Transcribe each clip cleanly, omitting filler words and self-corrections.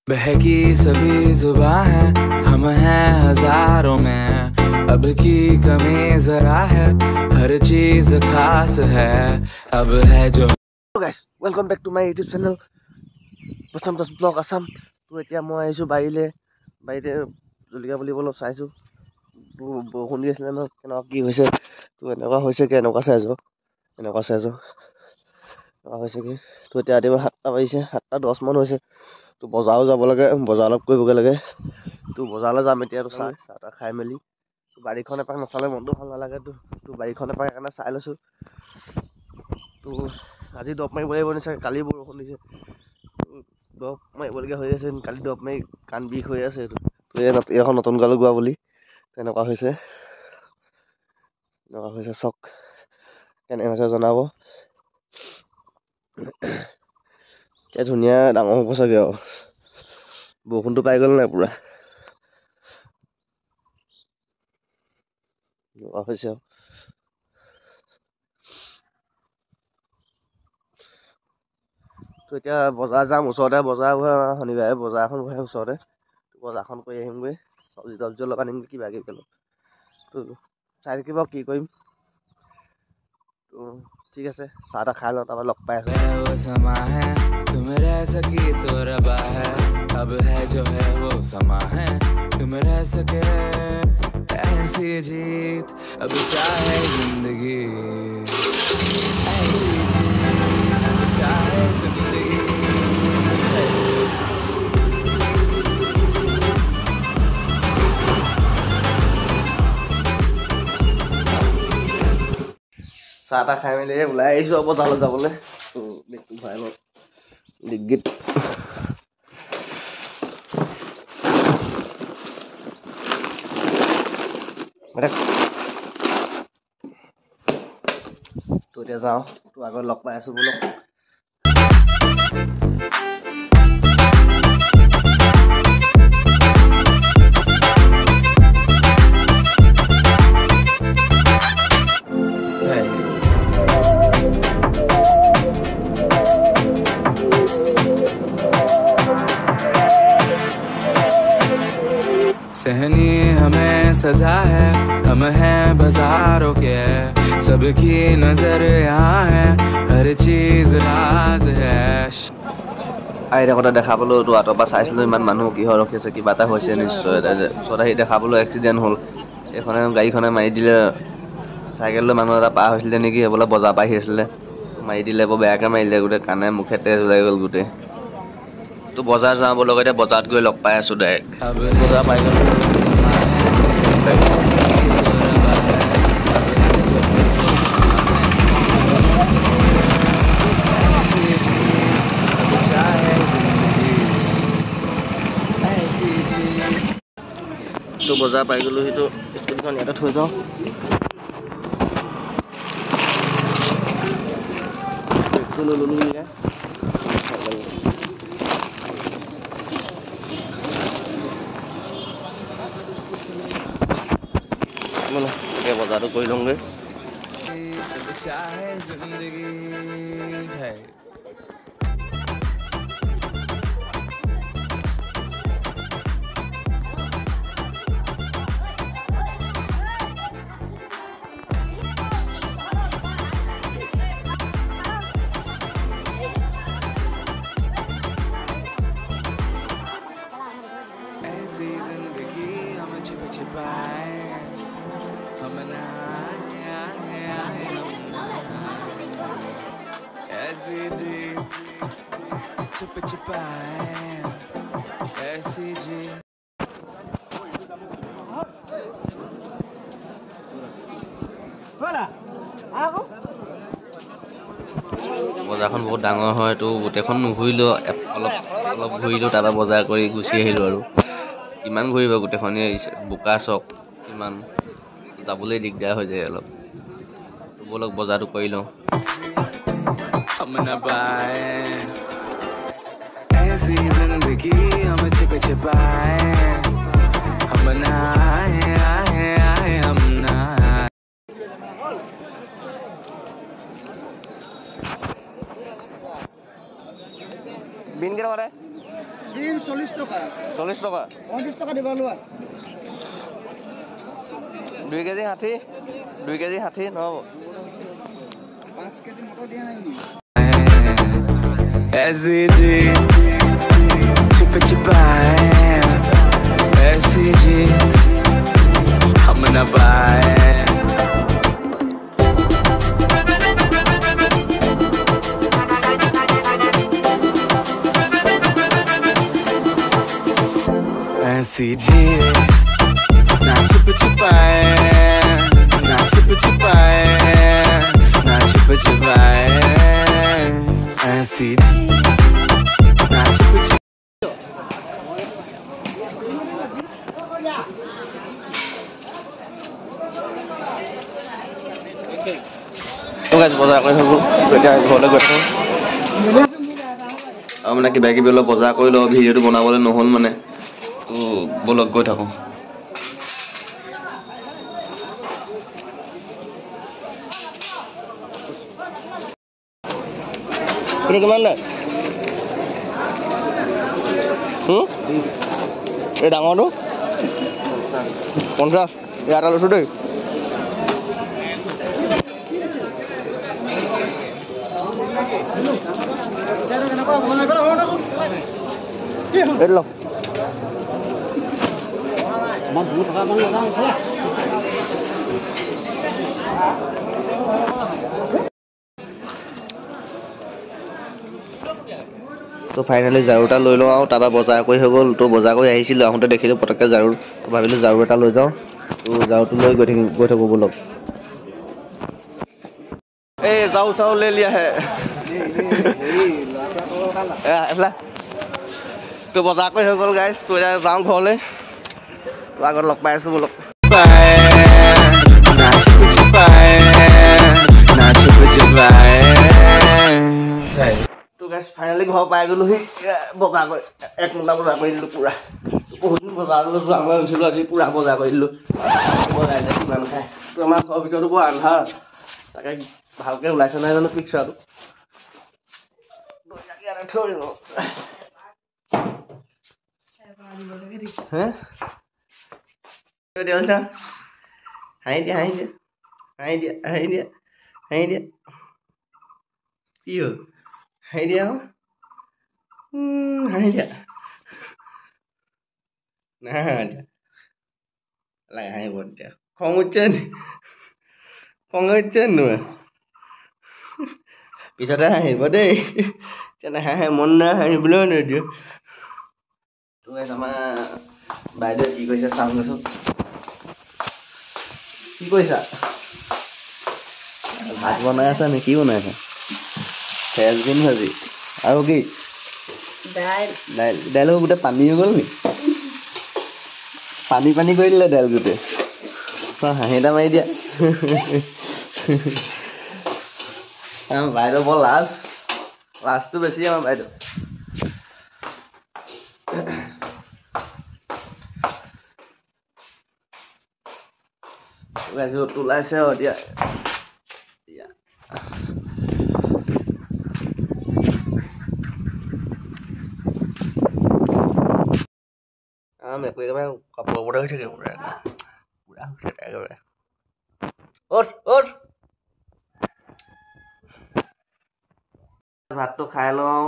बहकी सभी जुबां है हम हैं हजारों में अब की कमी जरा है हर चीज खास है अब है जो guys welcome back to my YouTube channel Prashant Das Vlog Assam তো এতিয়া মই আহিছো বাইরে জলকীয়া বুলিবলৈ চাইছো তো বৰষুণ দি আছিলে ন কেনেকুৱা কি হৈছে তো এনেকুৱা হৈছে কি এনেকুৱা চাইছো এনেকুৱা হৈছে কি তো এতিয়া ৰাতিপুৱা 7টা বাজিছে 7:10 মান হৈছে তো বজাৰো যাব লাগে বজাৰ অলপ কৰিবগে লাগে তো বজাৰলৈ যাম এতিয়া তো চাহ খাই মেলি তো বাৰীখন এপাক নাচালে মনটো ভাল নালাগে তো বাৰীখন এপাক কাৰণে চাই লৈছো তো আজি দপ মাৰিব লাগিব নিচাগে কালি বৰষুণ দিছে দপ মাৰিবলগীয়া হৈ আছে কালি দপ মাৰি কাণ বিষ হৈ আছে এইটো তো এখন নতুন গালো গোৱা বুলি তেনেকুৱা হৈছে চক কেনে হৈছে জনাব এতিয়া ধুনীয়া ডাঙৰ হ'ব চাগে আৰু বৰষুণটো পাই গ'ল নাই পুৰা হৈছে তো এতিয়া বজাৰ যাম ওচৰতে বজাৰ শনিবাৰে বজাৰখন বহে ওচৰতে বজাৰখন কৰি আহিমগৈ চব্জি অলপ আনিম কিবা কিবি অলপ তো চাই থাকিব কি কৰিম তো ঠিক আছে চাহ তাহ খাই লওঁ তাৰপৰা লগ পাই আছো वो समा है तुम रह सकी तो रबा है अब है जो है वो समा है तुम रह सके ऐसी जीत अब चाहे जिंदगी ऐसी जीत अब चाहे जिंदगी চাহ তাহ খাই মেলি ওলাই আহিছো আৰু বজাৰলৈ যাবলৈ তো বেগটো ভৰাই লওঁ ডিগ্গিত তো এতিয়া যাওঁ তো আগত লগ পাই আছো বোলো सहनी हमें सजा है हम हैं बाजारों के सबकी नजर यहाँ है हर चीज राज है আহি থাকোঁতে দেখা পালোঁ তো আঁতৰ পৰা চাইছিলোঁ ইমান মানুহ কিহৰ ৰখি আছে কিবা এটা হৈছে নিশ্চয় ওচৰত আহি দেখা পালোঁ এক্সিডেণ্ট হ'ল এইখনে গাড়ীখনে মাৰি দিলে চাইকেল লৈ মানুহ এটা পাৰ হৈছিলে নেকি সেইবোলে বজাৰ পৰা আহি আছিলে মাৰি দিলে বৰ বেয়াকৈ মাৰিলে গোটেই কাণে মুখে তেজ ওলাই গ'ল গোটেই তো বজাৰ যাওঁ বোলো এতিয়া বজাৰত গৈ লগ পাই আছোঁ ডাইৰেক্ট বজাৰ পাই গ'ল তো বজাৰ পাই গ'লো সেইটো স্কুটিখন ইয়াতে থৈ যাওঁ লৈ ল'লোঁ বজাৰটো কৰি লওঁগৈ चाहे जिंदगी है ऐसी जिंदगी हम छिप छिपाए हम ऐसी जी छुप छिपाए ऐसी जी বজাৰখন বহুত ডাঙৰ হয় তো গোটেইখন নুঘূৰিলোঁ অলপ ঘূৰিলোঁ তাৰপৰা বজাৰ কৰি গুচি আহিলোঁ আৰু কিমান ঘূৰিব গোটেইখনেই বোকা চক কিমান যাবলৈ দিগদাৰ হৈ যায় অলপ ব'লক বজাৰটো কৰি লওঁ हम न पाए ऐसी जिंदगी हम छिप छिपाए हम ना आए हम ना बिन के ডিম 40 টকা 40 টকা 35 টকা দিবা লোৱা 2 কেজি 60 2 কেজি 60 নহ'ব 5 কেজি মটৰ দিয়া নাই নি SCG Chupa SCG I'm gonna buy SCG Na chupa Na chupa Na chupa SCG Na chupa তো গাইজ বজাৰ কৰি থাকোঁ এতিয়া ঘৰলৈ গৈ থাকোঁ আৰু মানে কিবা কিবি অলপ বজাৰ কৰি লওঁ ভিডিঅ'টো বনাবলৈ নহ'ল মানে তো বলক গৈ থাকোঁ এইটো কিমান লয় এই ডাঙৰটো 50 ইয়াত লৈছোঁ দেই এইটো লওক তো ফাইনেলি ঝাৰু এটা লৈ লওঁ আৰু তাৰপৰা বজাৰ কৰি হৈ গ'ল তো বজাৰ কৰি আহিছিলোঁ আহোঁতে দেখিলোঁ পটককৈ ঝাৰু তো ভাবিলোঁ ঝাৰু এটা লৈ যাওঁ তো ঝাৰুটো লৈ গৈ থাকোঁ বলক এই যাওঁ চাওঁ লৈ লিয়া হে তো বজাৰ কৰি হৈ গ'ল গাইজ তো এতিয়া যাওঁ ঘৰলৈ তো আগত লগ পাই আছোঁ বলক তো গাইজ ফাইনেলি ঘৰ পাই গ'লোহি বজাৰ কৰি 1 ঘণ্টা বজাৰ কৰি দিলোঁ পূৰা বহুত দিন বজাৰলৈ যোৱা মই গৈছিলোঁ আজি পূৰা বজাৰ কৰি দিলোঁ বজাৰ এতিয়া কিমান খায় তো আমাৰ ঘৰৰ ভিতৰতো বৰ আন্ধাৰ তাকে ভালকৈ ওলাইছে নাই জানো পিকচাৰটো থৈ দিব হে হাঁহি দিয়া হাঁহি দিয়া হাঁহি দিয়া হাঁহি দিয়া হাঁহি দিয়া কি হ'ল হাঁহি দিয়া হাঁহি দিয়া নাই লাগে হাঁহিব তেতিয়া খং উঠছে নি খং উঠছে নহয় পিছতে হাঁহিব দেই তেনে হাঁহে মন নাই হাঁহিবলৈও নিদিয়ে আমাৰ বাইদেউ কি কৈছে চাওঁ গৈছোঁ কি কৈছা ভাত বনাই আছা নে কি বনাই আছা ফ্ৰেঞ্চবিন ভাজি আৰু কি দাইল গোটেই পানী হৈ গ'ল নি পানী পানী কৰি দিলে দাইল গোটেই হাঁহি এটা মাৰি দিয়া আমাৰ বাইদেউ বৰ লাজটো বেছি আমাৰ বাইদেউ ৰ'দটো ওলাইছে আৰু এতিয়া মেকুৰী একেবাৰে কাপোৰ ওপৰতে হৈ থাকে পুৰা একেবাৰে ভাতটো খাই লওঁ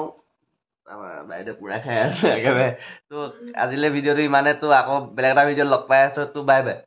আমাৰ বাইদেউ পুৰা খাই আছে একেবাৰে তো আজিলৈ ভিডিঅ'টো ইমানে তো আকৌ বেলেগ এটা ভিডিঅ'ত লগ পাই আছোঁ তো বাই বাই